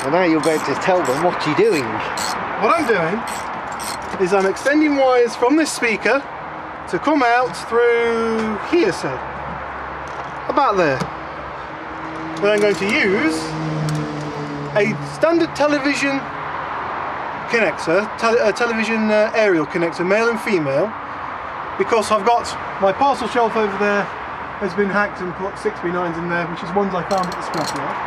And now you're about to tell them what you're doing. What I'm doing is I'm extending wires from this speaker to come out through here, say. About there. Then I'm going to use a standard television connector, a television aerial connector, male and female, because I've got my parcel shelf over there has been hacked and put 6B9s in there, which is ones I found at the scrapyard.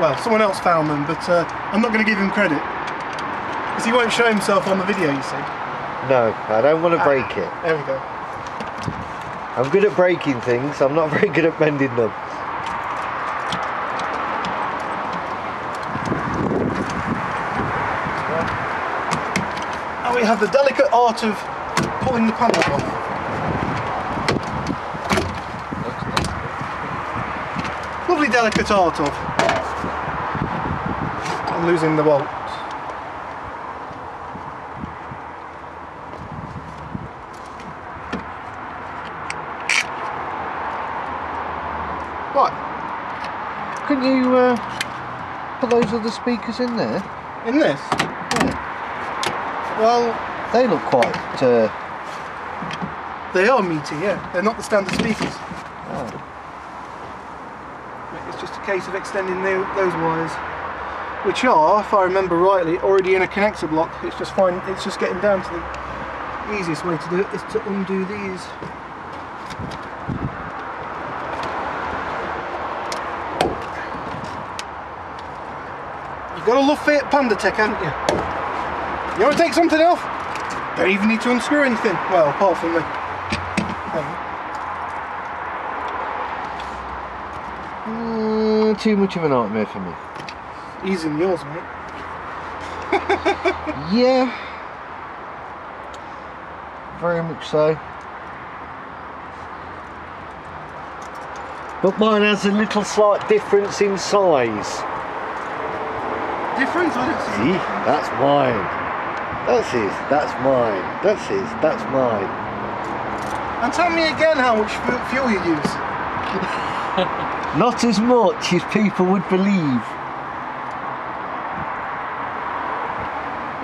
Well, someone else found them, but I'm not going to give him credit because he won't show himself on the video, you see. No, I don't want to break it. There we go. I'm good at breaking things, I'm not very good at mending them. And we have the delicate art of pulling the panel off. Lovely delicate art of. I'm losing the bolt. What? Couldn't you put those other speakers in there? In this? Yeah. Well, they look quite... they are meaty, yeah. They're not the standard speakers. Oh. It's just a case of extending those wires, which are, if I remember rightly, already in a connector block. It's just fine. It's just getting down to the easiest way to do it is to undo these. You've got to love Fiat Panda Tech, haven't you? You want to take something off? Don't even need to unscrew anything. Well, apart from the too much of a nightmare for me. Easy than yours, mate. Yeah. Very much so. But mine has a little slight difference in size. Difference? I don't see. See? That's mine. That's his. That's mine. That's his. That's mine. And tell me again how much fuel you use. Not as much as people would believe.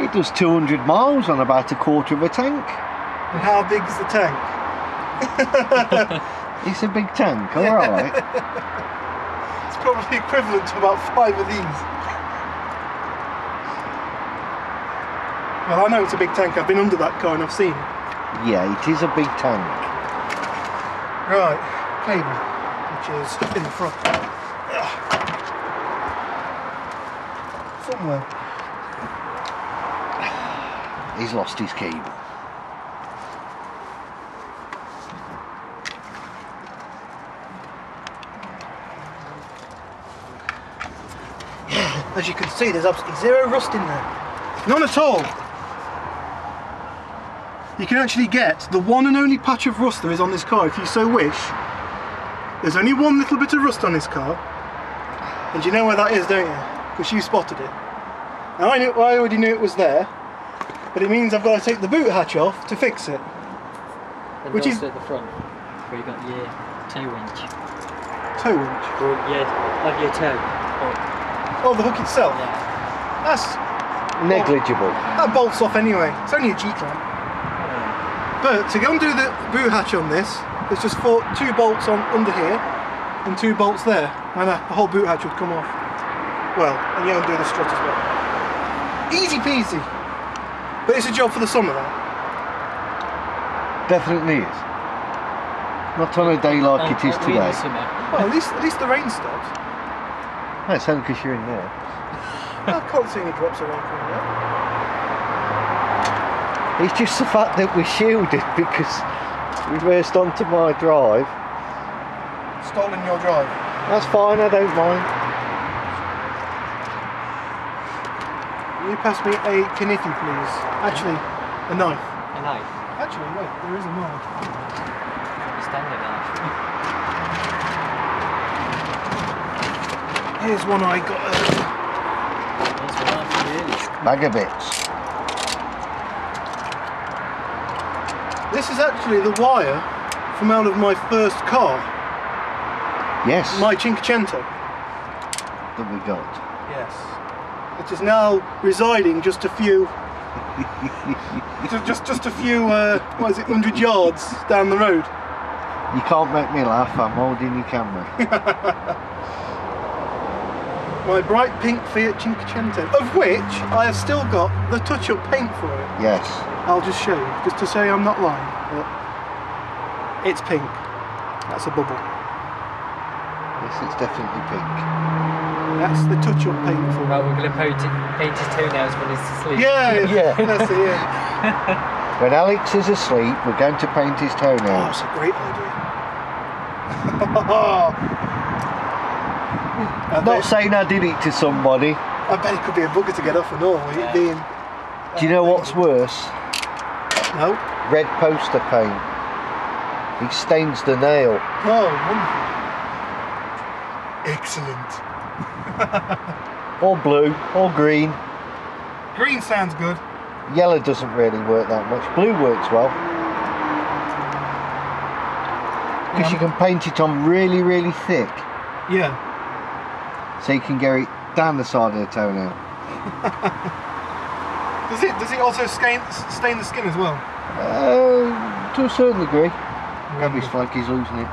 It does 200 miles on about a quarter of a tank. And how big is the tank? It's a big tank, alright. It's probably equivalent to about 5 of these. Well, I know it's a big tank. I've been under that car and I've seen it. Yeah, it is a big tank. Right, cable, which is in the front. Somewhere. He's lost his cable. As you can see, there's absolutely zero rust in there. None at all. You can actually get the one and only patch of rust there is on this car if you so wish. There's only one little bit of rust on this car. And you know where that is, don't you? Because you spotted it. Now I already knew it was there, but it means I've got to take the boot hatch off to fix it. And which is at the front, where you got your toe winch. Toe winch? Well, yeah, like your toe. Oh, the hook itself? Yeah. That's negligible. That bolts off anyway. It's only a G-clamp. But to go and do the boot hatch on this, there's just 2 bolts on under here and 2 bolts there, and the whole boot hatch would come off. Well, and you undo the strut as well. Easy peasy. But it's a job for the summer, that. Definitely is. Not on a day like it is today. Well, at least the rain stops. No, it's only because you're in there. I can't see any drops of rain coming out. It's just the fact that we're shielded because reversed onto my drive. Stolen your drive. That's fine, I don't mind. Will you pass me a knife, please? Actually, a knife. A knife? Actually, wait, there is a knife. A standard knife. Here's one I got. That's what I feel. Bag of bits. This is actually the wire from out of my first car. Yes. My Cinquecento. that we got. Yes. It is now residing just a few, just a few, what is it, 100 yards down the road. You can't make me laugh, I'm holding your camera. My bright pink Fiat Cinquecento, of which I have still got the touch-up paint for it. Yes. I'll just show you, just to say I'm not lying. But it's pink. That's a bubble. Yes, it's definitely pink. That's the touch-up paint for Right, it. we're going to paint his toenails when he's asleep. Yeah, Yeah. That's it, yeah. When Alex is asleep, we're going to paint his Oh, toenails. that's a great idea. Not saying I did it to somebody. I bet it could be a bugger to get off and all, with it being... Do you know what's worse? No? Red poster paint. He stains the nail. Oh, wonderful. Excellent. Or blue, or green. Green sounds good. Yellow doesn't really work that much. Blue works well. Because you can paint it on really, really thick. Yeah. So you can get it down the side of the toenail. Does it also stain the skin as well? To a certain degree. Rubbish flag, he's losing it.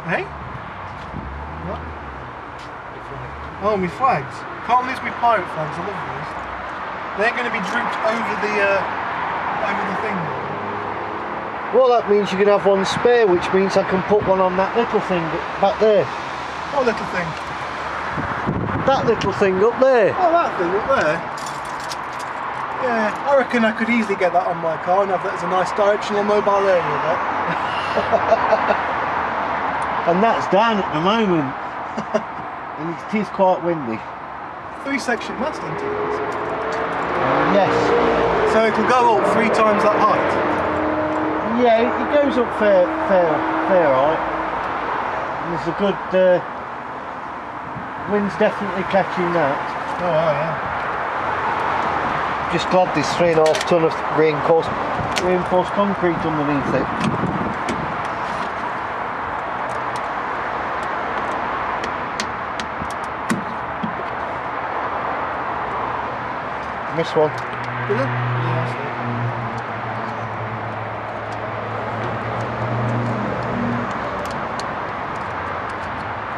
Hey? What? Oh, my flags. Can't lose my pirate flags, I love those. They're going to be drooped over the thing. Well, that means you can have one spare, which means I can put one on that little thing back there. What little thing? That little thing up there. Oh, that thing up there. Yeah, I reckon I could easily get that on my car and have that as a nice directional mobile area there. And that's down at the moment. And it is quite windy. 3-section mast, isn't it? Yes. So it'll go up 3 times that height. Yeah, it goes up fair height. And there's a good wind's definitely catching that. Oh yeah. Just glad there's 3.5 ton of reinforced concrete underneath it. Missed one. Is it? Yeah,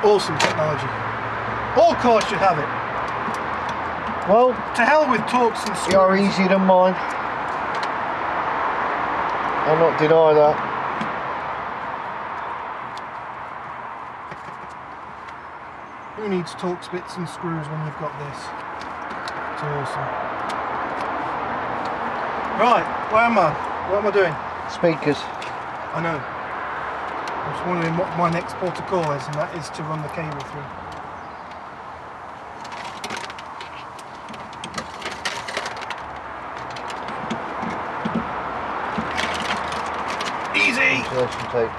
awesome technology. All cars should have it. Well, To hell with talks and screws. you're easier than mine. I'll not deny that. Who needs Torx bits and screws when you've got this? It's awesome. Right, where am I? What am I doing? Speakers. I know. I'm just wondering what my next port of call is, and that is to run the cable through. Easy! Insulation tape.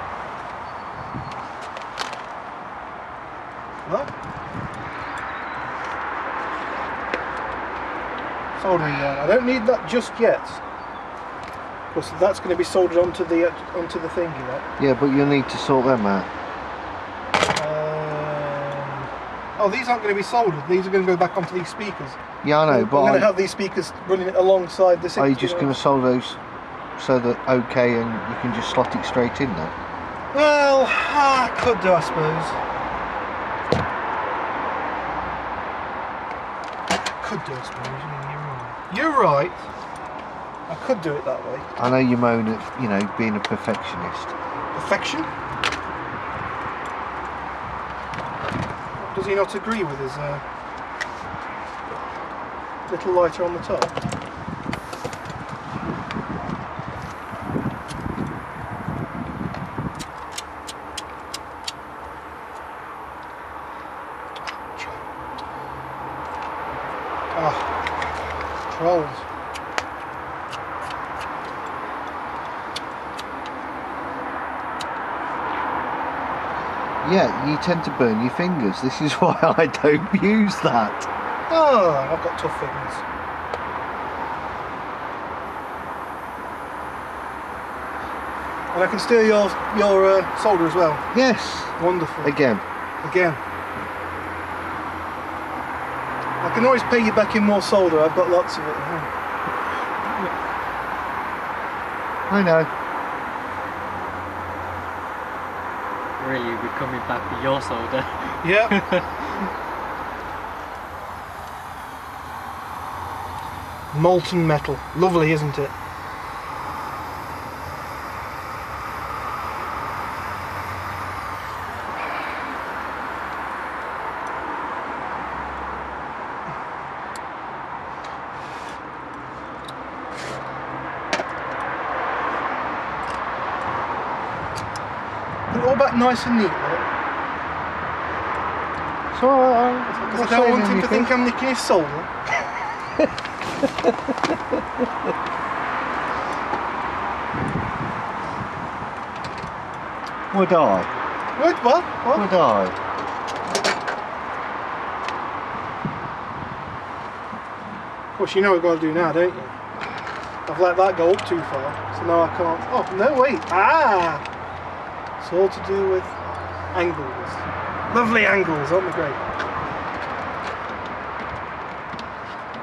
What? Soldering iron. I don't need that just yet, because that's going to be soldered onto the thingy. That. Yeah, but you'll need to sort them out. Oh, these aren't going to be soldered. These are going to go back onto these speakers. Yeah, I know, I'm but going to have these speakers running alongside the. are you just going to solder those so that okay, and you can just slot it straight in there? Well, I could do, I suppose. Could do, I suppose. I mean, you're right. I could do it that way. I know you moan at, you know, being a perfectionist. Perfection? Does he not agree with his little lighter on the top? Ah, trolls. Yeah, you tend to burn your fingers. This is why I don't use that. Oh, I've got tough fingers. And I can steer your solder as well. Yes. Wonderful. Again. Again. I can always pay you back in more solder. I've got lots of it at home. I know. Really, we're coming back with your solder. Yep. Molten metal. Lovely, isn't it? Put it all back nice and neat, look. So Because I don't want him to think I'm nicking his solder. Would I? What? Would I? Of course, you know what I've got to do now, don't you? I've let that go up too far, so now I can't. Oh, no, wait. Ah! It's all to do with angles. Lovely angles, aren't they great?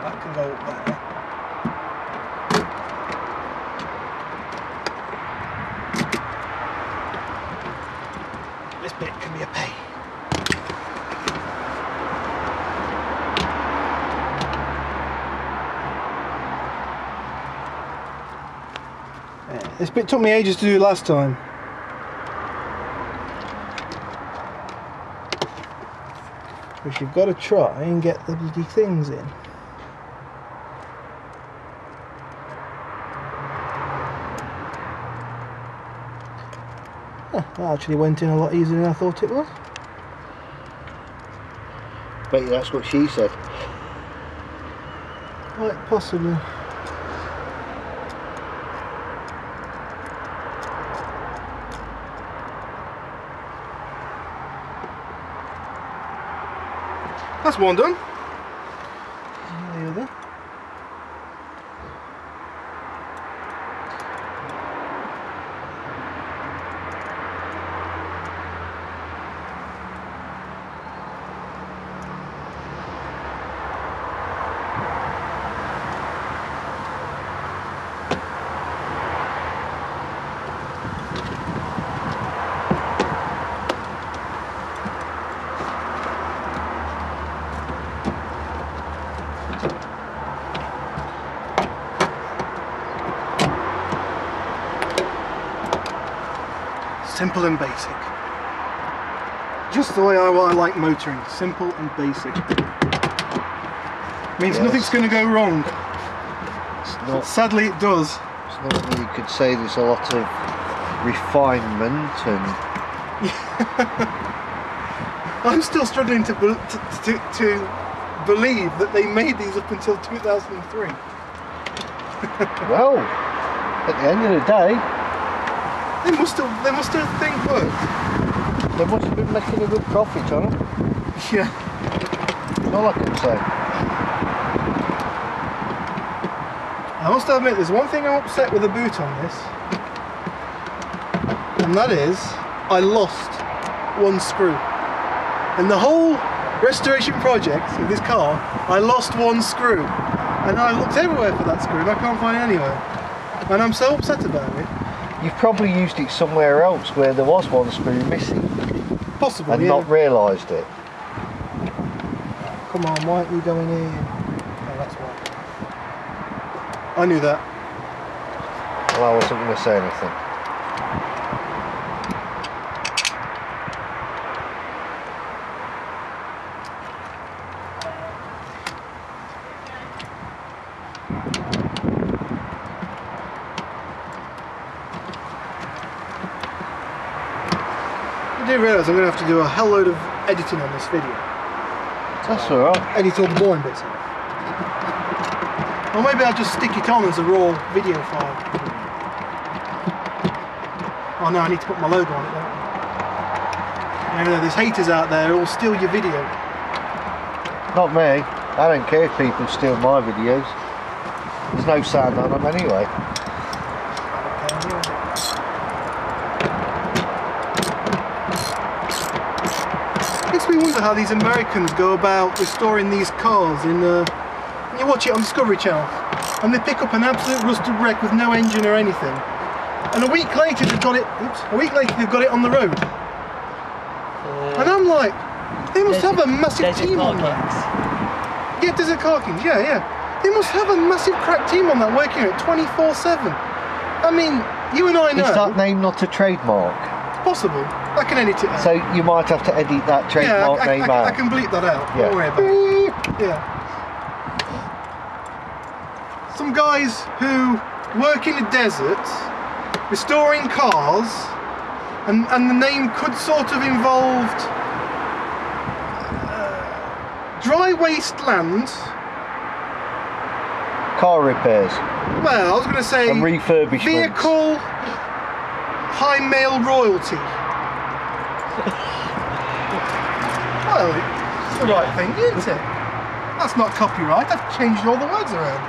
That can go up there. This bit can be a pain. This bit took me ages to do last time. Which you've got to try and get the bloody things in. That actually went in a lot easier than I thought it was. Bet you that's what she said. Quite possibly. That's one done. The other. Simple and basic. Just the way I like motoring. Simple and basic. Means Yes. nothing's going to go wrong. It's But not. sadly it does. It's not that you could say there's a lot of refinement and. I'm still struggling to believe that they made these up until 2003. Well, at the end of the day, They must have think worked. they must have been making a good profit on them. Yeah. That's all I can say. I must admit, there's one thing I'm upset with the boot on this, and that is I lost one screw. In the whole restoration project of this car, I lost one screw, and I looked everywhere for that screw and I can't find it anywhere, and I'm so upset about it. You've probably used it somewhere else where there was one screw missing Possibly, and yeah. not realised it. Come on, why aren't you going in? Oh, that's why. I knew that. Well, I wasn't going to say anything. I do realise I'm going to have to do a hell load of editing on this video. That's alright. Edit all the boring bits out. Or maybe I'll just stick it on as a raw video file. Oh no, I need to put my logo on it, don't I? You know, there's haters out there who will steal your video. Not me. I don't care if people steal my videos. There's no sound on them anyway. Makes me you wonder how these Americans go about restoring these cars in you watch it on Discovery Channel, and they pick up an absolute rusted wreck with no engine or anything, and a week later they've got it. Oops, a week later they've got it on the road, and I'm like, they must have a massive team on that. Yeah, Desert Car Kings. Yeah, yeah. They must have a massive crack team on that working it 24/7. I mean, you and I know. Is that name not a trademark? It's possible. I can edit it out. So you might have to edit that trademark name out. I can bleep that out. Yeah. Don't worry about it. Yeah. Some guys who work in the desert restoring cars, and the name could sort of involved dry wasteland. Car repairs. Well, I was going to say and refurbishments. Vehicle high male royalty. Well, it's the right thing, isn't it? That's not copyright. I've changed all the words around.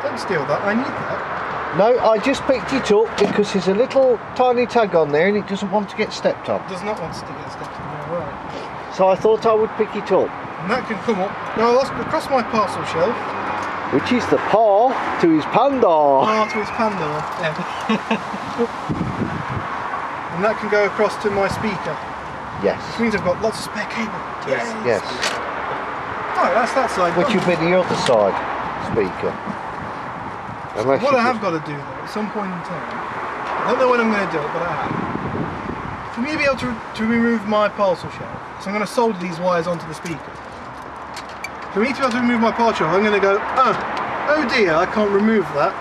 Don't steal that. I need that. No, I just picked it up because there's a little tiny tag on there and it doesn't want to get stepped on. It does not want to get stepped on. Right. So I thought I would pick it up. And that can come up. Now I'll across my parcel shelf. Which is the paw to his panda. Paw to his panda. Yeah. And that can go across to my speaker. Yes. Which means I've got lots of spare cable. Yes. Right, that's that side. Which would be the other side speaker. Unless what I have got to do though, at some point in time, I don't know when I'm going to do it, but I have. For me to be able to remove my parcel shelf, so I'm going to solder these wires onto the speaker. For me to be able to remove my parcel shelf, I'm going to go, oh dear, I can't remove that.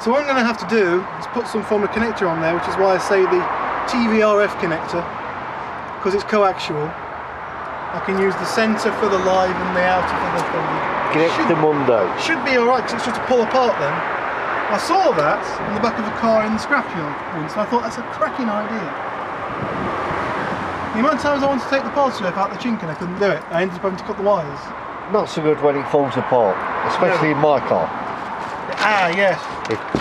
So what I'm going to have to do is put some form of connector on there, which is why I say the TVRF connector, because it's coaxial. I can use the centre for the live and the outer for the connect the Mundo. Should be alright because it's just to pull apart then. I saw that on the back of a car in the scrapyard once and I thought that's a cracking idea. The amount of times I wanted to take the parcel out the chink and I couldn't do it. I ended up having to cut the wires. Not so good when it falls apart, especially in my car. Ah, yes.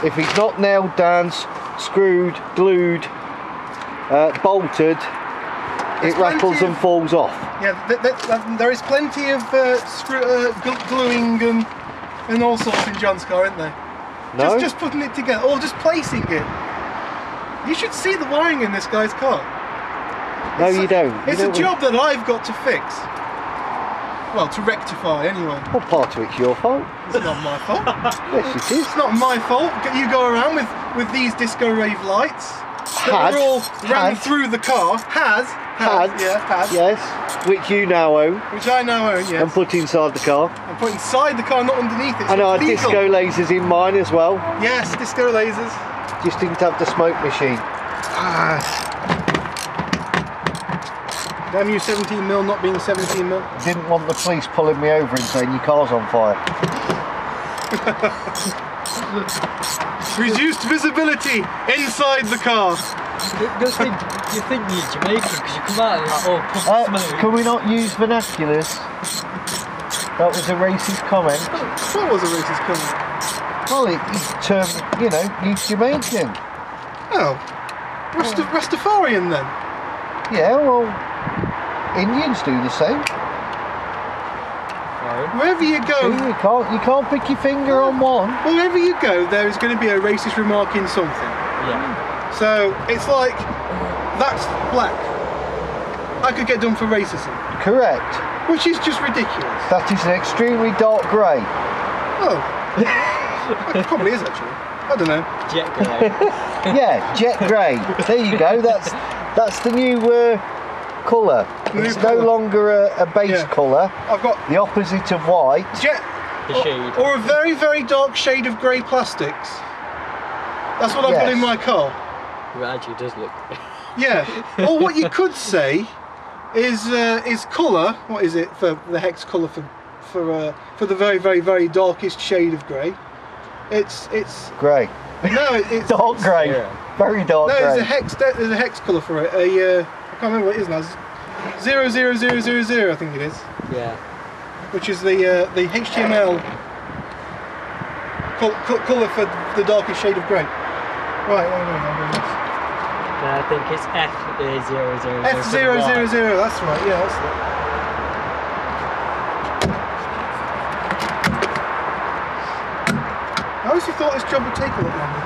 If it's not nailed down, screwed, glued, bolted, it rattles and falls off. Yeah, there is plenty of gluing and all sorts in John's car, isn't there? No? Just putting it together, or just placing it. You should see the wiring in this guy's car. No, you don't. It's a job that I've got to fix. Well, to rectify anyway. Well, part of it's your fault. It's not my fault. Yes, it is. It's not my fault. You go around with these disco rave lights that are all ran through the car. Had. Yes, which you now own. Which I now own, yes. And put inside the car. And put inside the car, not underneath it. And I had disco lasers in mine as well. Yes, disco lasers. Just didn't have the smoke machine. Damn you 17mm not being 17mm. Didn't want the police pulling me over and saying your car's on fire. Reduced visibility inside the car. You think you're Jamaican because you come out and like, oh, puff of smoke. Can we not use vernaculars? That was a racist comment. What was a racist comment? Well, it's you know, use Jamaican. Oh, Rastafarian then? Yeah, well, Indians do the same. Wherever you go, you can't pick your finger on one. Wherever you go, there is going to be a racist remark in something. Yeah. So it's like, that's black. I could get done for racism. Correct. Which is just ridiculous. That is an extremely dark grey. Oh. It probably is actually. I don't know. Jet grey. Yeah, jet grey. There you go. That's the new colour. It's no longer a base colour. I've got the opposite of white. The shade. Or a very, very dark shade of grey plastics. That's what I've got in my car. It actually does look. Yeah. Or what you could say is colour. What is it for the hex colour for the very, very, very darkest shade of grey? It's grey. No, it's dark grey. Yeah. Very dark grey. No, there's a hex colour for it. I can't remember what it is now. 00000, I think it is. Yeah. Which is the HDMI colour for the darkest shade of grey. Right, I'm doing this. I think it's F000. F000, that's right, yeah, that's it. I honestly thought this job would take a little longer.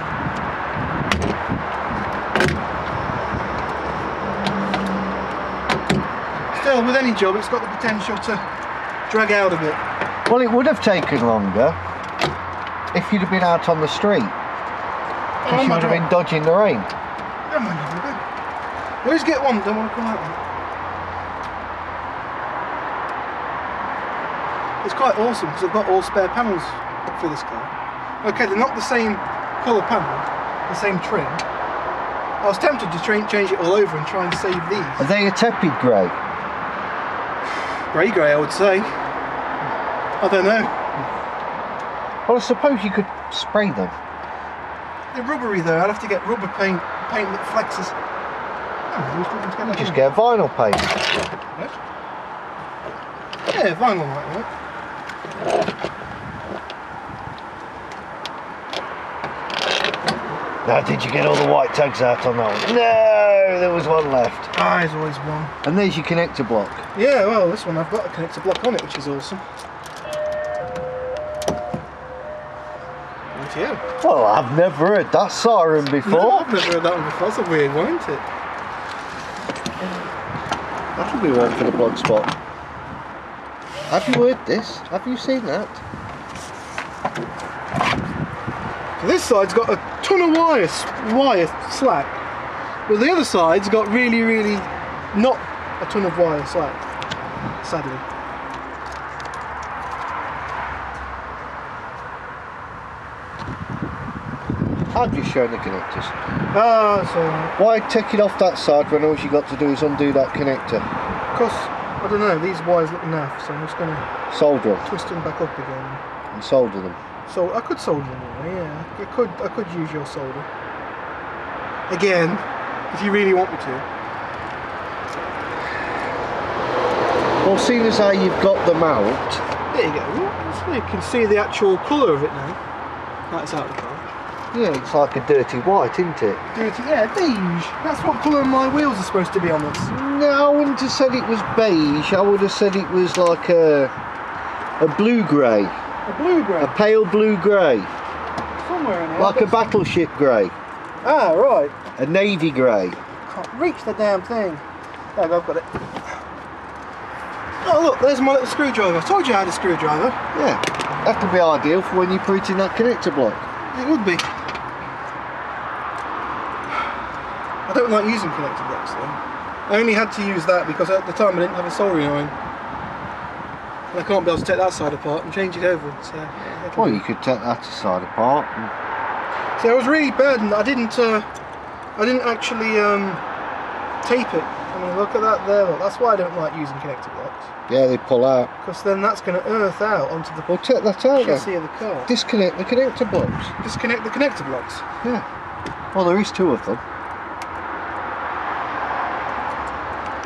Still, with any job, it's got the potential to drag out a bit. Well, it would have taken longer if you'd have been out on the street. Because you would have been dodging the rain. Don't mind a bit. You always get one, don't want to come out one. It's quite awesome because I've got all spare panels for this car. Okay, they're not the same colour panel, the same trim. I was tempted to change it all over and try and save these. Are they a tepid grey? Grey, I would say. I don't know. Well, I suppose you could spray them. They're rubbery though, I'd have to get rubber paint that flexes. You just get vinyl paint. Yeah, vinyl might work. Now, did you get all the white tags out on that one? No, there was one left. Ah, there's always one. And there's your connector block. Yeah, well, this one I've got a connector block on it, which is awesome. And you? Well, I've never heard that siren before. No, I've never heard that one before. That's a weird one, isn't it? That'll be one for the blog spot. Have you heard this? Have you seen that? So this side's got a ton of wire slack, but the other side's got really not a ton of wire slack, sadly. I've just shown the connectors. Ah, so... Why take it off that side when all you got to do is undo that connector? Because, I don't know, these wires look naff, so I'm just going to Solder them. twist them back up again. And solder them. So I could solder them away, yeah. I could use your solder. Again, if you really want me to. Well, seeing as how you've got them out. There you go. So you can see the actual colour of it now. That's out of the car. Yeah, it's like a dirty white, isn't it? Dirty, yeah, beige. That's what colour my wheels are supposed to be on this. No, I wouldn't have said it was beige. I would have said it was like a blue grey. A blue grey? A pale blue grey. Somewhere in here. Like a battleship grey. Ah, right. A navy grey. Can't reach the damn thing. There you go, I've got it. Oh look, there's my little screwdriver. I told you I had a screwdriver. Yeah, that could be ideal for when you put it in that connector block. It would be. I don't like using connector blocks though. I only had to use that because at the time I didn't have a soldering iron. And I can't be able to take that side apart and change it over. So, well, you could take that side apart. And... See, I was really bad and I didn't actually tape it. I mean, look at that there. Look, that's why I don't like using connector blocks. Yeah, they pull out. Because then that's going to earth out onto the take that out chassis of the car. Disconnect the connector blocks. Disconnect the connector blocks? Yeah. Well, there is two of them.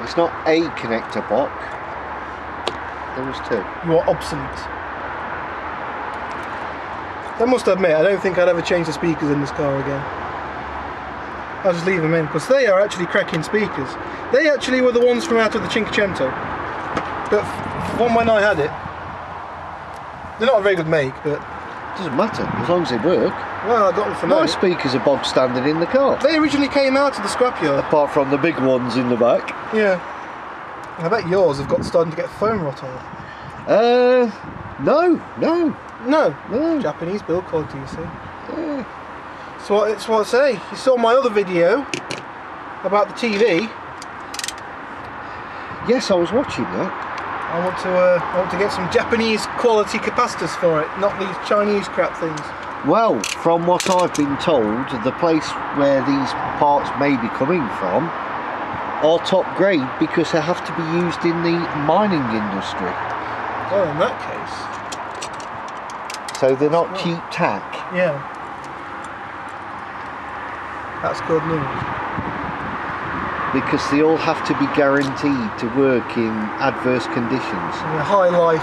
It's not a connector block. There was two. You are obsolete. I must admit, I don't think I'd ever change the speakers in this car again. I'll just leave them in, because they are actually cracking speakers. They actually were the ones from out of the Cinquecento. But from when I had it, they're not a very good make, but... It doesn't matter, as long as they work. Well, I got them for My now. speakers are bog standard in the car. They originally came out of the scrapyard. Apart from the big ones in the back. Yeah. I bet yours have starting to get foam rot on. No. Japanese build quality, you see. Yeah. So it's what I say. You saw my other video about the TV. Yes, I was watching that. I want to get some Japanese quality capacitors for it, not these Chinese crap things. Well, from what I've been told, the place where these parts may be coming from are top grade because they have to be used in the mining industry. Well, in that case. So they're not cheap tack. Yeah. That's good news. Because they all have to be guaranteed to work in adverse conditions. Yeah, high life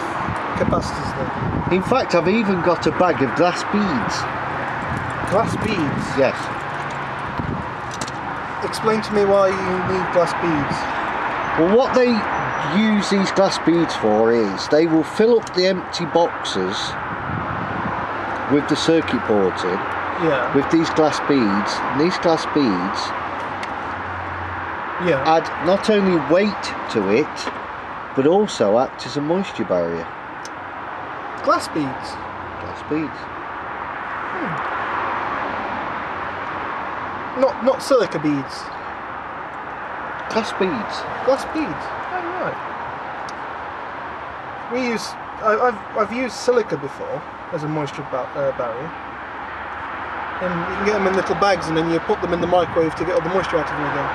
capacitors then. In fact, I've even got a bag of glass beads. Glass beads? Yes. explain to me why you need glass beads. Well, what they use these glass beads for is they will fill up the empty boxes with the circuit boards in with these glass beads, and these glass beads add not only weight to it but also act as a moisture barrier. Glass beads? Glass beads. Not silica beads. Glass beads. Glass beads. Oh right. I've used silica before as a moisture barrier. And you can get them in little bags, and then you put them in the microwave to get all the moisture out of them again.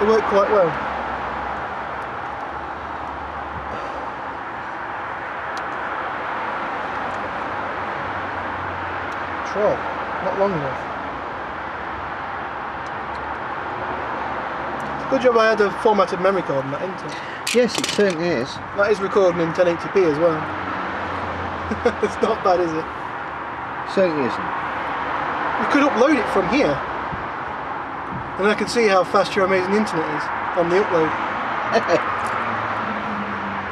They work quite well. Troll. Not long enough. Good job I had a formatted memory card in that, isn't it? Yes, it certainly is. That is recording in 1080p as well. It's not bad, is it? Certainly isn't. You could upload it from here, and I can see how fast your amazing internet is on the upload.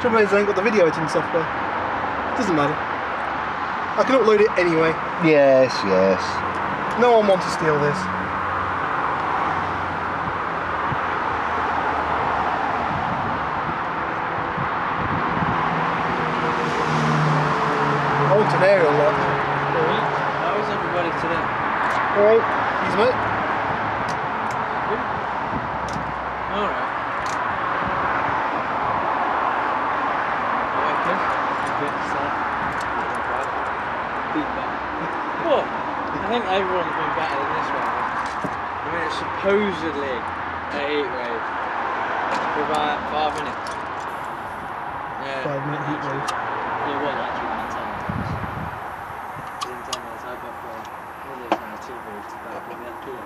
Trouble is I ain't got the video editing software. Doesn't matter. I can upload it anyway. Yes, yes. No one wants to steal this. I want an aerial lot. How is everybody today? Alright. He's mate. Alright. Well, I think everyone's been better than this one. I mean, it's supposedly a heat wave for about 5 minutes. Yeah. 5-minute heat wave. It was actually about 10 minutes. In 10 minutes, I got from two waves to back in the key.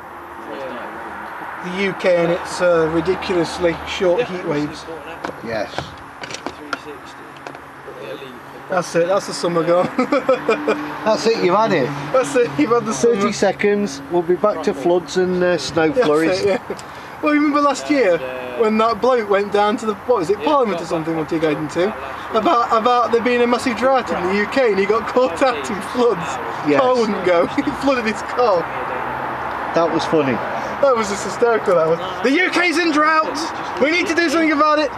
The UK and its ridiculously short heat waves. Yes. 360. That's it, that's the summer gone. That's it, you've had it. That's it, you've had the 30 summer. seconds, we'll be back to floods and snow flurries. That's it, yeah. Well, you remember last year when that bloke went down to the, what was it, Parliament or something, what he got into? About there being a massive drought in the UK and he got caught out in floods. Yes. Car wouldn't go, he flooded his car. That was funny. That was just hysterical, that was. The UK's in drought! We need to do something about it!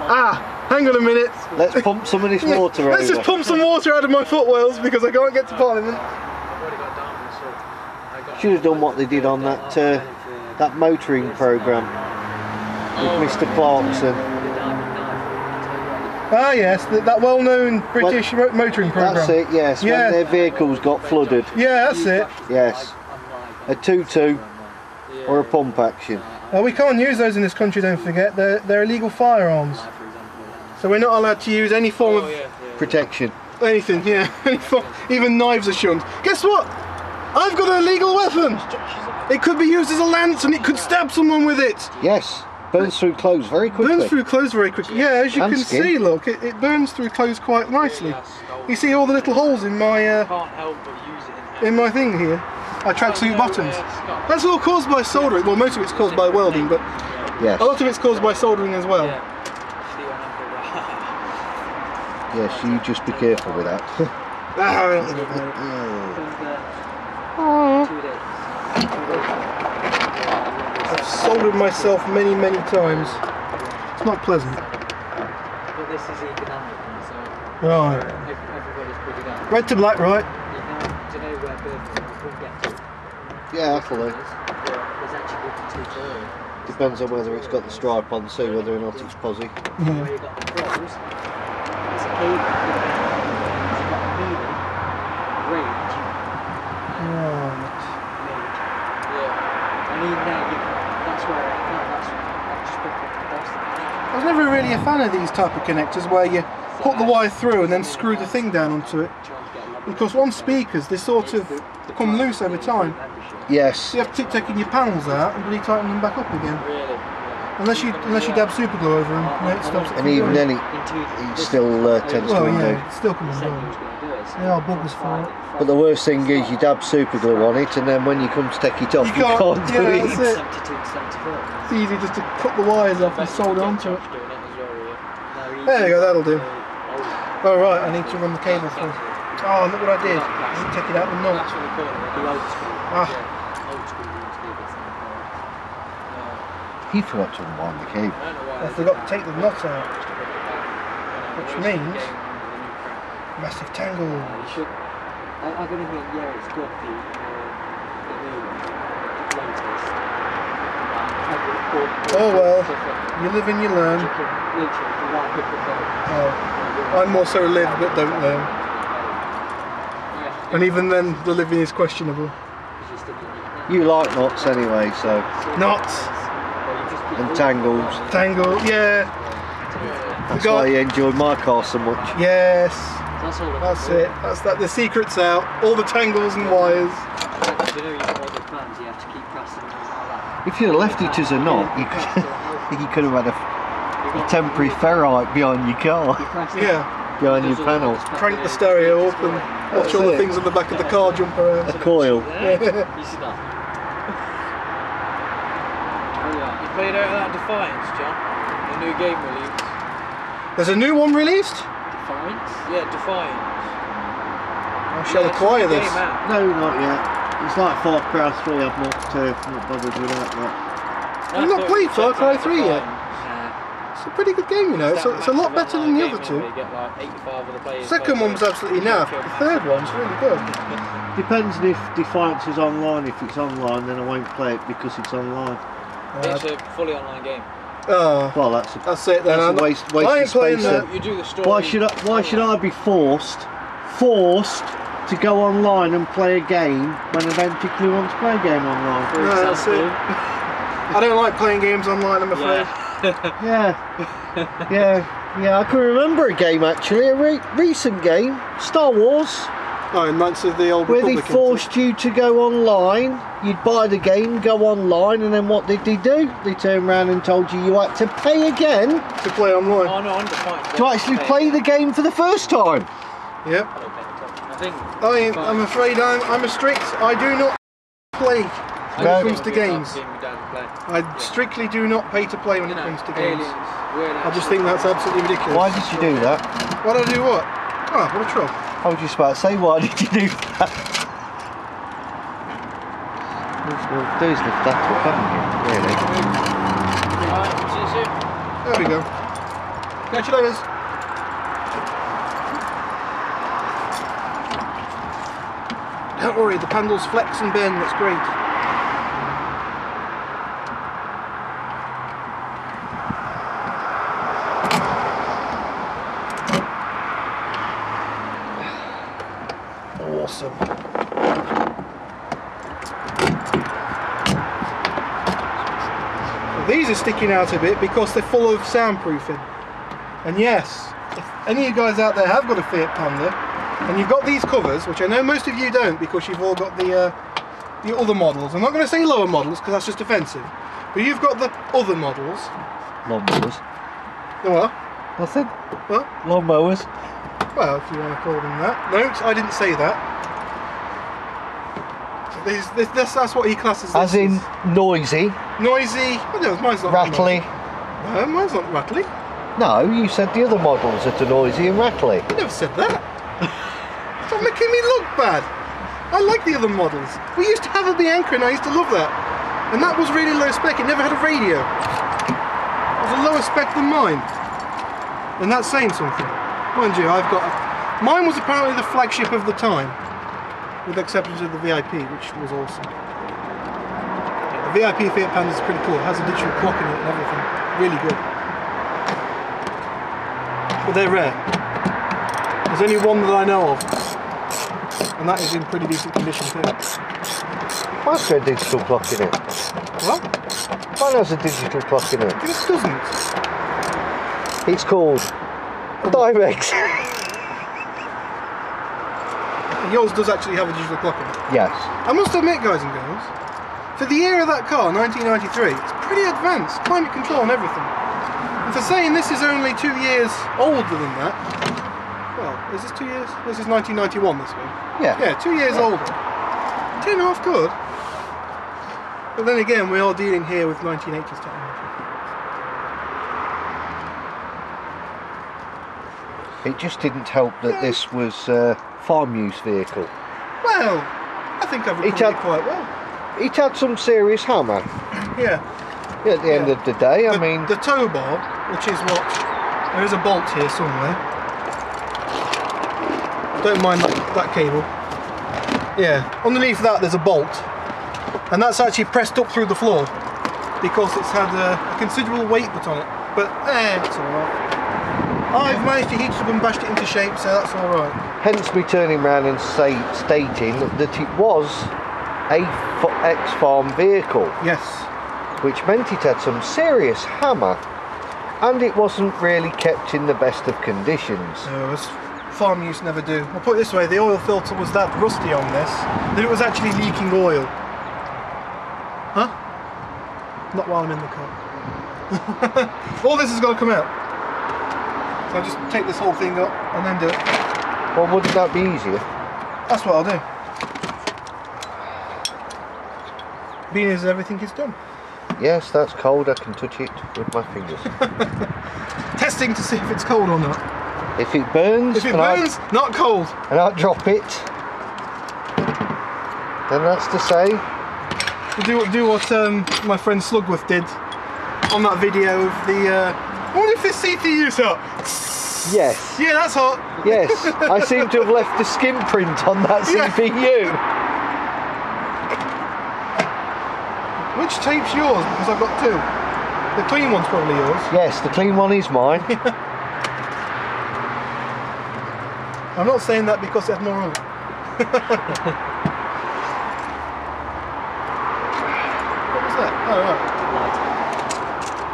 Ah, hang on a minute. Let's pump some of this water Let's over. just pump some water out of my footwells because I can't get to Parliament. Should have done what they did on that that motoring programme with Mr. Clarkson. Ah yes, that well-known British motoring programme. That's it, yes, Yeah. when their vehicles got flooded. Yeah, that's it. Yes. A 2-2 or a pump action. Well, we can't use those in this country, don't forget. They're illegal firearms. So we're not allowed to use any form of Protection. anything, yeah. Even knives are shunned. Guess what? I've got an illegal weapon! It could be used as a lance and it could stab someone with it! Yes. Burns through clothes very quickly. Burns through clothes very quickly. Yeah, as you And can skin. see, look, it burns through clothes quite nicely. You see all the little holes in my Can't help but use it in my thing here. My tracksuit bottoms. That's all caused by soldering. Well, most of it's caused by welding, but Yes. a lot of it's caused by soldering as well. Yes, you just be careful with that. I've soldered myself many, many times. It's not pleasant. But this is economic, so Right. everybody's pretty down. Red to black, right? Do you know where Birmingham will get to? Yeah, absolutely. There's actually good to tutorial. Depends on whether it's got the stripe on, see whether or not it's posy. Where you got the pros, there's a cable. It's got a medium, range, Right. yeah. And even now, that's where that's just picked up the dust. I was never really a fan of these type of connectors where you put the wire through and then screw the thing down onto it. Because on speakers, they sort of come loose over time. Yes. So you have to keep taking your panels out and really tighten them back up again. Really? Unless you dab super glue over them, and it stops it And from even going. then it still tends Well, to yeah, undo. it still comes Said he down. was going to do it. Yeah, buggers for it. But the worst thing is you dab super glue on it, and then when you come to take it off, you can't do it. That's it. It's easy just to cut the wires off and solder onto it. There you go, that'll do. Oh right, I need to run the cable through. Oh, look what I did. I didn't take it out the nut. Ah. He forgot to unwind the cable. I forgot to take the nut out, which means massive tangle. I'm going to admit, yeah, it's got the latest. Oh well, you live and you learn. Oh, I'm more so live but don't learn. And even then, the living is questionable. You like knots anyway, so. Knots. And tangles. Tangle, yeah. That's why you enjoyed my car so much. Yes. That's it. That's that. The secret's out. All the tangles and wires. If you'd left it as a knot, you could have had a temporary ferrite behind your car. Yeah. Behind your panel. Crank the stereo up and watch all the things on the back of the car jump around. A coil. You played out of that Defiance, John? The new game released. There's a new one released? Defiance? Yeah, Defiance. I shall acquire this. No, not yet. It's like Far Cry 3, I've not bothered with that yet. You've not played Far Cry 3 yet? It's a pretty good game, you know. It's a lot better than the other two. The second one was absolutely naff, but the third one's really good. Depends if Defiance is online. If it's online, then I won't play it because it's online. It's a fully online game. Oh, well, that's it then. That's a waste I ain't of playing space. that. You do the story. Why should I be forced to go online and play a game when I don't particularly want to play a game online? No, that's it. I don't like playing games online, I'm afraid. Yeah, I can remember a game actually, a recent game, Star Wars. Oh, in Knights of the Old Where Republic. they forced you to go online, you'd buy the game, go online, and then what did they do? They turned around and told you had to pay again to play online. Oh no, I'm Defiance. To actually play the game for the first time. Yep. I'm afraid I'm a strict. I do not play when it comes to games. I strictly do not pay to play when it comes to games. I just think that's absolutely ridiculous. Why did you do that? Why did I do what? Oh, what a troll. I was just about to say, why did you do that? Well, do is lift that up, haven't you? Really? There we go. Catch you later. Don't worry, the handles flex and bend, that's great. Awesome. These are sticking out a bit because they're full of soundproofing. And yes, if any of you guys out there have got a Fiat Panda and you've got these covers, which I know most of you don't because you've all got the other models. I'm not going to say lower models because that's just offensive, but you've got the other models. Lawnmowers. The what? Nothing. What? Lawnmowers. Well, if you want to call them that. No, I didn't say that. That's what he classes as in noisy. Noisy. Oh, no, mine's not rattly. No, mine's not rattly. No, you said the other models that are noisy and rattly. I never said that. Stop making me look bad. I like the other models. We used to have a Bianca and I used to love that. And that was really low spec. It never had a radio. It was a lower spec than mine. And that's saying something. Mind you, mine was apparently the flagship of the time. With the exception of the VIP, which was awesome. The VIP Fiat Panda is pretty cool. It has a digital clock in it and everything. Really good. But they're rare. There's only one that I know of. And that is in pretty decent condition too. Mine's got a digital clock in it. What? Mine has a digital clock in it. This doesn't. It's called Dimex. Yours does actually have a digital clock in it. Yes. I must admit, guys and girls, for the year of that car, 1993, it's pretty advanced, climate control and everything. And for saying this is only 2 years older than that, well, is this 2 years? This is 1991, this one. Yeah. Yeah, 2 years older. 2.5 good. But then again, we are dealing here with 1980s technology. It just didn't help that this was a farm use vehicle. Well, I think I've recorded it quite well. It had some serious hammer. Yeah. At the end of the day, I mean... The tow bar, which is what... There is a bolt here somewhere. Don't mind that cable. Yeah, underneath that there's a bolt. And that's actually pressed up through the floor. Because it's had a considerable weight put on it. But, it's alright. I've managed to heat it up and bashed it into shape, so that's alright. Hence me turning around and stating that it was a ex-farm vehicle. Yes. Which meant it had some serious hammer, and it wasn't really kept in the best of conditions. No, as farm use never do. I'll put it this way, the oil filter was that rusty on this that it was actually leaking oil. Huh? Not while I'm in the car. All this has got to come out. So I just take this whole thing up and then do it. Well, wouldn't that be easier? That's what I'll do. Being as everything is done. Yes, that's cold. I can touch it with my fingers. Testing to see if it's cold or not. If it burns... If it burns, not cold. And I drop it, then that's to say... Do what my friend Slugworth did on that video of the... I wonder if this CPU's hot. Yes. Yeah, that's hot. Yes. I seem to have left a skin print on that CPU. Which tape's yours? Because I've got two. The clean one's probably yours. Yes, the clean one is mine. I'm not saying that because it had more on it. What was that? Oh, right.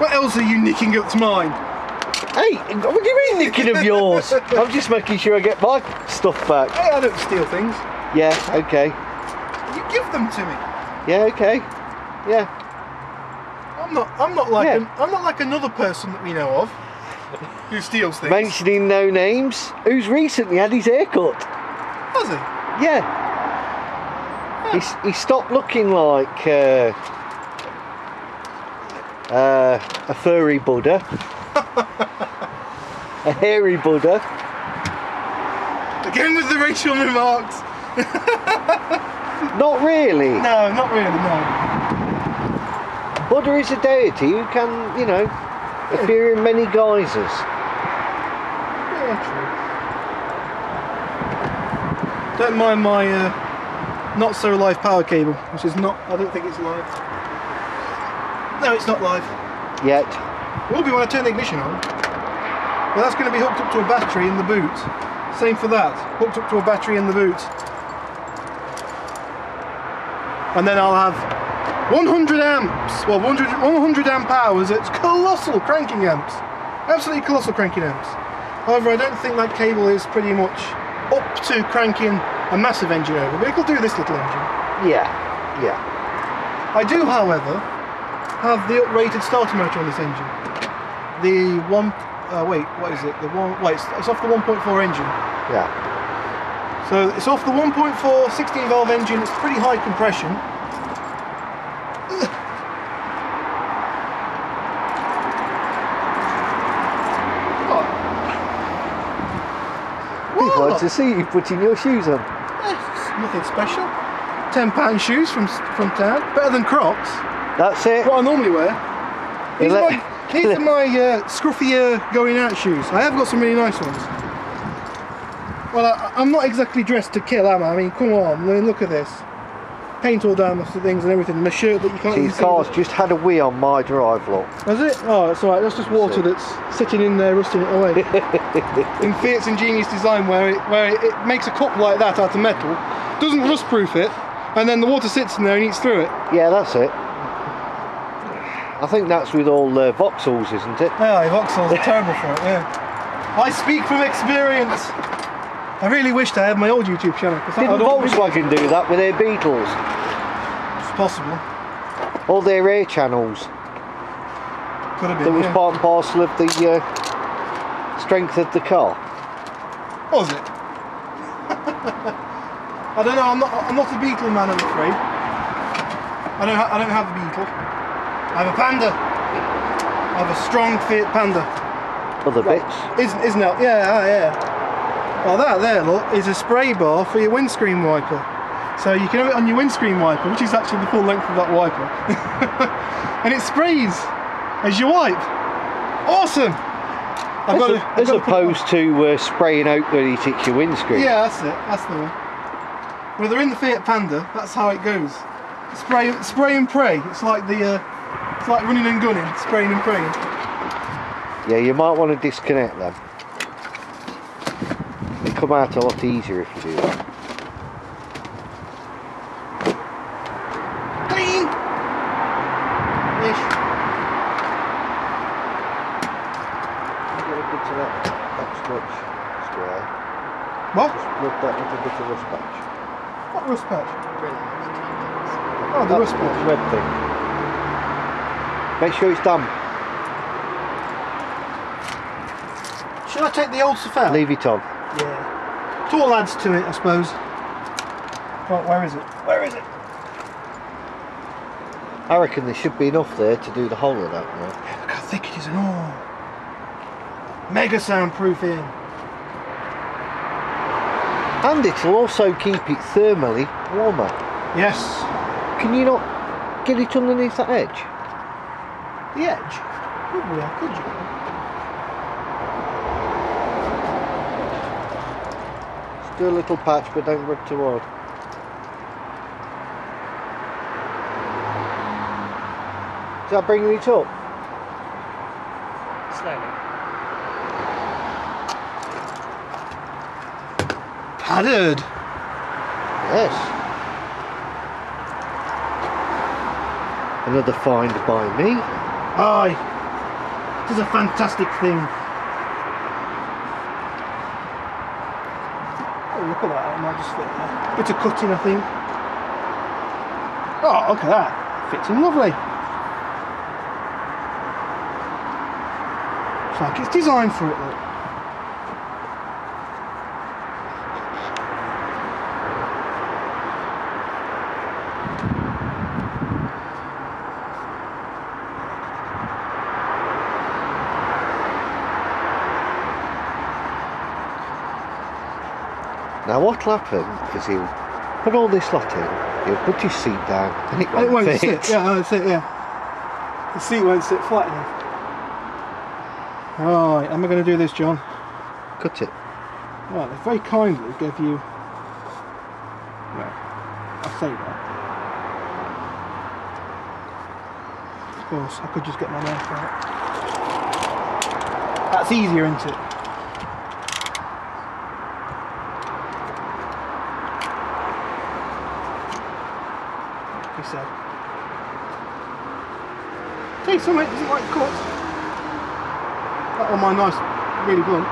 What else are you nicking up to mine? Hey, what do you mean nicking of yours? I'm just making sure I get my stuff back. Hey, I don't steal things. Yeah, okay. You give them to me. Yeah, okay. Yeah. I'm not like another person that we know of who steals things. Mentioning no names, who's recently had his hair cut. Has he? Yeah. He stopped looking like a furry Buddha. A hairy Buddha. Again with the racial remarks. Not really. No, not really, no. Buddha is a deity who can, you know, appear in many guises. Yeah, true. Don't mind my not so live power cable, which is not, I don't think it's live. No, it's not live. Yet. It will be when I turn the ignition on. But that's going to be hooked up to a battery in the boot. Same for that, hooked up to a battery in the boot. And then I'll have 100 amps, well 100 amp hours at colossal cranking amps. Absolutely colossal cranking amps. However, I don't think that cable is pretty much up to cranking a massive engine over, but it will do this little engine. Yeah, yeah. I do, however, have the uprated starter motor on this engine. The it's off the 1.4 engine. Yeah. So it's off the 1.4 16 valve engine, it's pretty high compression. We'd like to see you putting your shoes on. Nothing special. £10 shoes from town. Better than Crocs. That's it. What I normally wear. These are my scruffy going out shoes. I have got some really nice ones. Well, I'm not exactly dressed to kill, am I? I mean, come on, I mean, look at this. Paint all down the things and everything, and a shirt that you can't even see. These cars just had a wee on my drive, look. Has it? Oh, that's alright, that's just water that's sitting in there, rusting it away. In Fiat's ingenious design, where it makes a cup like that out of metal, doesn't rust-proof it, and then the water sits in there and eats through it. Yeah, that's it. I think that's with all Vauxhalls, isn't it? Yeah, Vauxhalls are terrible for it, yeah. I speak from experience. I really wished I had my old YouTube channel. Didn't Volkswagen do that with their Beetles? It's possible. All their air channels. Could have been, that was part and parcel of the strength of the car. Was it? I don't know. I'm not a Beetle man, I'm afraid. I don't have a Beetle. I have a Panda. I have a strong Fiat Panda. Other bits? Isn't it? Yeah, yeah. Well, that there, look, is a spray bar for your windscreen wiper. So you can have it on your windscreen wiper, which is actually the full length of that wiper. And it sprays as you wipe. Awesome! As opposed to spraying out when you hit your windscreen. Yeah, that's it. That's the one. Well, they're in the Fiat Panda. That's how it goes. Spray and pray. It's like it's like running and gunning, spraying and praying. Yeah, you might want to disconnect them. They come out a lot easier if you do that. Clean! Ish. Get a bit of that scotch square. What? Just rub that little bit of rust patch. What rust patch? Oh, the rust patch. Red thing. Make sure it's damp. Should I take the old stuff out? Leave it on. Yeah. It all adds to it, I suppose. Right, where is it? Where is it? I reckon there should be enough there to do the whole of that now. Yeah, look how thick it is and all. Mega soundproofing. And it'll also keep it thermally warmer. Yes. Can you not get it underneath that edge? The edge? Probably, could you? Just do a little patch, but don't rub too hard. Is that bringing it up? Slowly. Padded. Yes. Another find by me. Aye. It is a fantastic thing. Oh, look at that. It might just fit there. Bit of cutting, I think. Oh, look at that. Fits in lovely. It's like it's designed for it, look. Now what'll happen is he'll put all this lot in, he'll put his seat down and it won't fit. Sit. Yeah, that's it, yeah. The seat won't sit flat enough. Right, how am I going to do this, John? Cut it. Right, they very kindly gave you... Well, I say that. Of course, I could just get my knife out. That's easier, isn't it? He said. See, some of it doesn't like cut. That one, my knife's really blunt.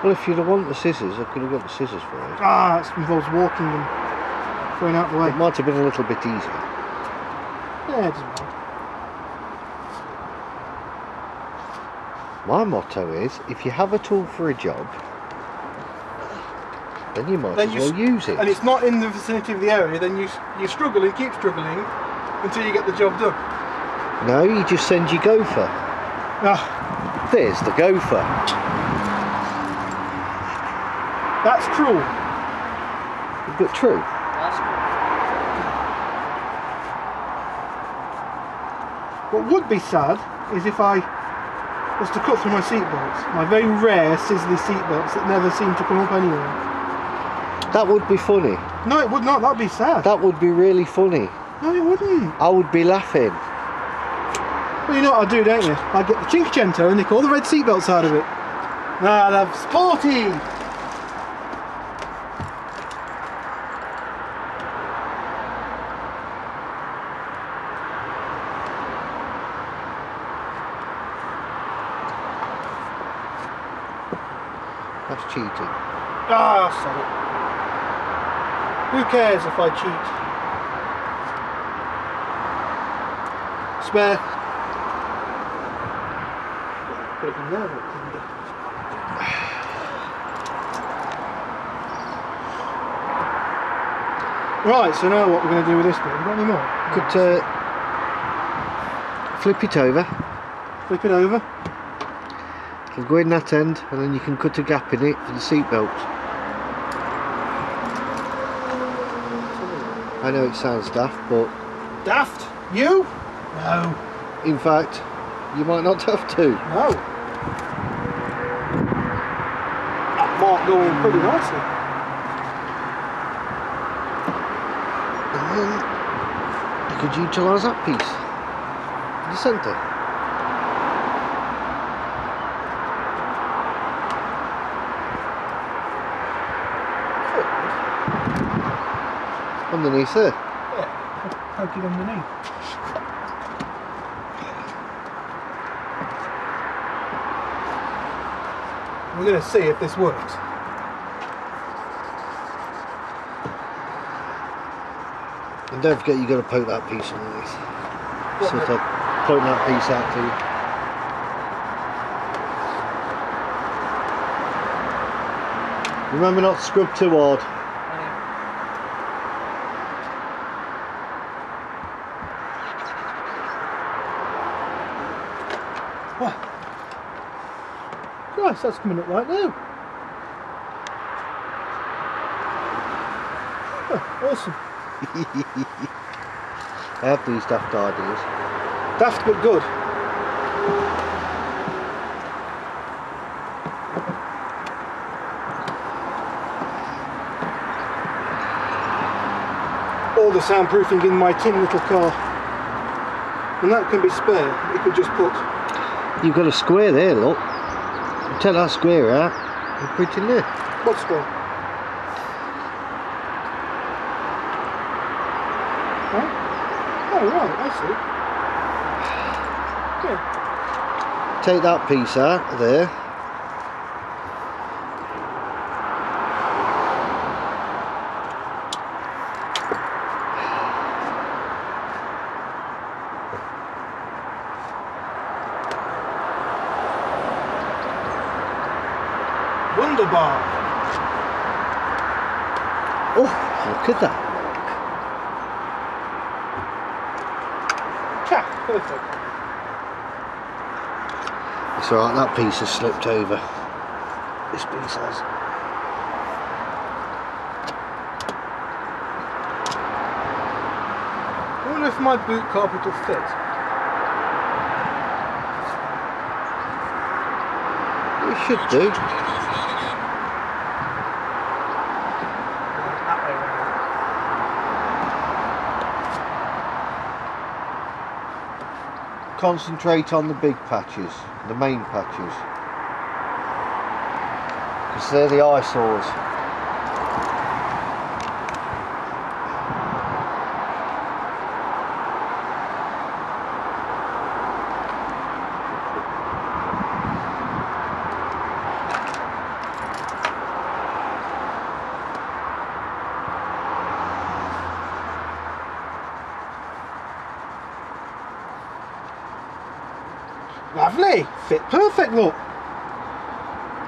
Well, if you'd have wanted the scissors, I could have got the scissors for you. Ah, it involves walking and throwing out the way. It might have been a little bit easier. Yeah, it doesn't matter. My motto is, if you have a tool for a job, then you might as well use it. And it's not in the vicinity of the area, then you struggle and keep struggling until you get the job done. No, you just send your gopher. Ah, There's the gopher. that's cruel. But true. That's What would be sad is if I was to cut through my seat belts, my very rare sizzly seat belts that never seem to come up anywhere. That would be funny. No, it would not. That'd be sad. That would be really funny. No, it wouldn't. I would be laughing. Well, you know what I do, don't you? I get the Cinquecento and nick all the red seat belts out of it. Ah, that's sporty. That's cheating. Ah, sorry. Who cares if I cheat? Spare. Put it in there, but Right, so now what we're going to do with this bit? Have you got any more? Could flip it over. Flip it over. It'll go in that end, and then you can cut a gap in it for the seat belt. I know it sounds daft, but... Daft? You? No. In fact, you might not have to. No. That might go in pretty nicely. And then you could utilise that piece in the centre. Underneath there. Yeah, poke it underneath. We're going to see if this works. And don't forget you've got to poke that piece underneath. What Sort of poke that piece out to you. Remember not to scrub too hard. What? Christ, that's coming up right now. Oh, awesome. I have these daft ideas. Daft but good. All the soundproofing in my tin little car. And that can be spare. You could just put... You've got a square there, look. You take that square out and put it in there. What square? Huh? Oh right, I see. Yeah. Take that piece out of there. Wunderbar. Oh, look at that. Yeah, perfect. It's alright, that piece has slipped over. This piece has. I wonder if my boot carpet will fit. It should do. Concentrate on the big patches, the main patches, because they're the eyesores. Lovely! Fit perfect, look!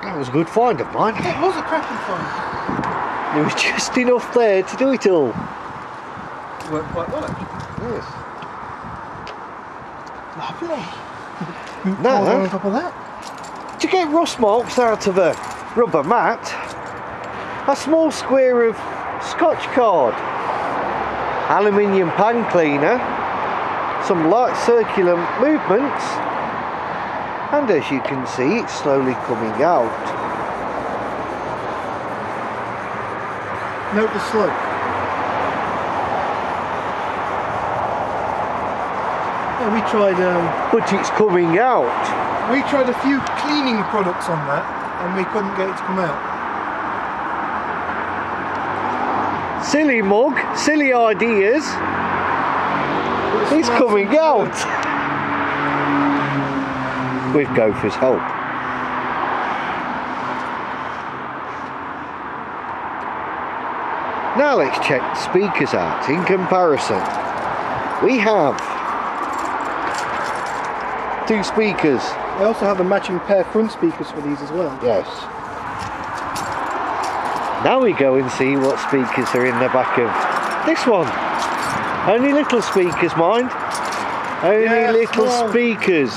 That was a good find of mine. It was a cracking find. There was just enough there to do it all. It worked quite well actually. Yes. Lovely! Now, on top of that. to get rust marks out of a rubber mat, a small square of Scotch card, aluminium pan cleaner, some light circular movements, and as you can see, it's slowly coming out. Note the slope. Yeah, we tried. But it's coming out. We tried a few cleaning products on that, and we couldn't get it to come out. Silly mug, silly ideas. It's coming out. With Gopher's help. Now let's check the speakers out in comparison. We have two speakers. I also have a matching pair front speakers for these as well. Yes. Now we go and see what speakers are in the back of this one. Only little speakers, mind. Only little speakers.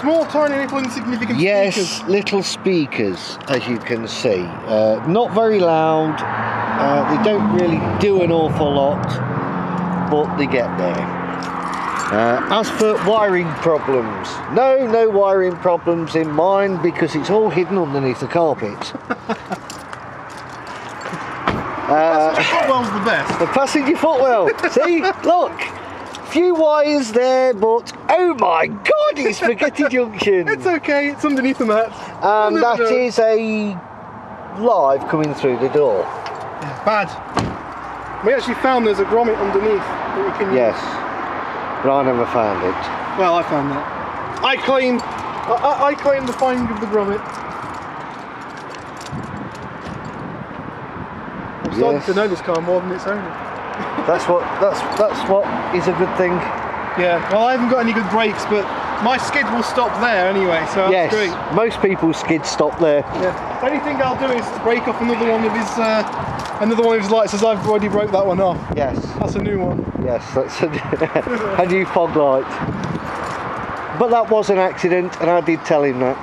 Small, tiny, little insignificant speakers. Yes, little speakers, as you can see. Not very loud. They don't really do an awful lot, but they get there. As for wiring problems, no wiring problems in mine because it's all hidden underneath the carpet. Passenger footwell's the best. The passenger footwell. See, look. Few wires there, but oh my god, it's spaghetti junction. It's okay, it's underneath the mat. And that is a live coming through the door. Yeah, bad. We actually found there's a grommet underneath that we can use. Yes, but I never found it. Well, I found that. I claim the finding of the grommet. I'm starting to know this car more than its owner. That's what is a good thing. Yeah, well I haven't got any good brakes, but my skid will stop there anyway, so that's great. Most people's skids stop there. Yeah. The only thing I'll do is break off another one of his lights, as I've already broke that one off. Yes. That's a new one. Yes, that's a new fog light. But that was an accident, and I did tell him that.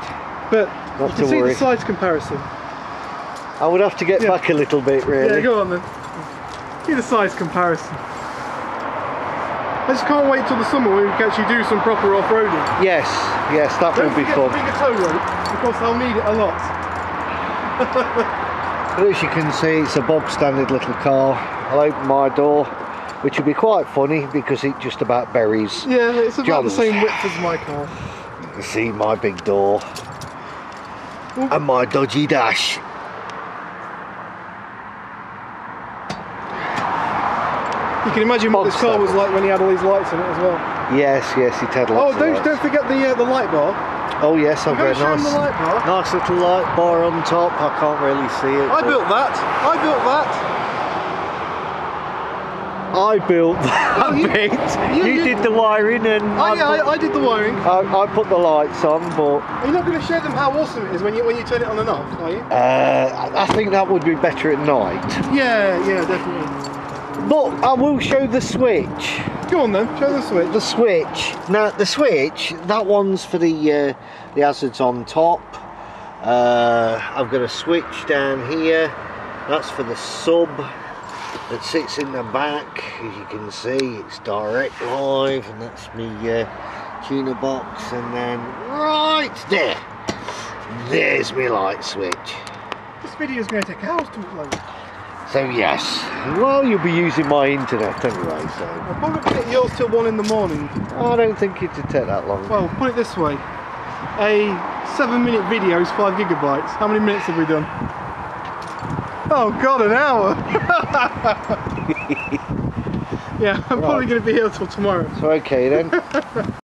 But not you to can see worry. the size comparison. I would have to get back a little bit, really. Yeah, go on then. See the size comparison. I just can't wait till the summer when we can actually do some proper off-roading. Yes, that will be fun. Don't forget to bring a tow rope, because I'll need it a lot. But as you can see, it's a bog standard little car. I'll open my door, which will be quite funny because it just about buries. Yeah, it's about John's. the same width as my car. You can see my big door and my dodgy dash. You can imagine what this car was like when he had all these lights in it as well. Yes, it had lots of lights. Don't forget the light bar. Oh yes, I've got a nice. The light bar. Nice little light bar on top. I can't really see it. I built that. I built that bit. You did the wiring and I did the wiring. I put the lights on, but are you not going to show them how awesome it is when you turn it on and off, are you? I think that would be better at night. Yeah, definitely. But I will show the switch. Go on then, show the switch. The switch. Now the switch, that one's for the hazards on top. I've got a switch down here. That's for the sub that sits in the back. As you can see, it's direct live, and that's my tuner box. And then right there, there's my light switch. This video is going to take hours to upload. So yes, well, you'll be using my internet anyway, so I'll probably get yours till 1 in the morning. I don't think it'd take that long. Well, put it this way, a 7-minute video is 5 gigabytes. How many minutes have we done? Oh god, an hour! Yeah, I'm probably going to be here till tomorrow. So okay then.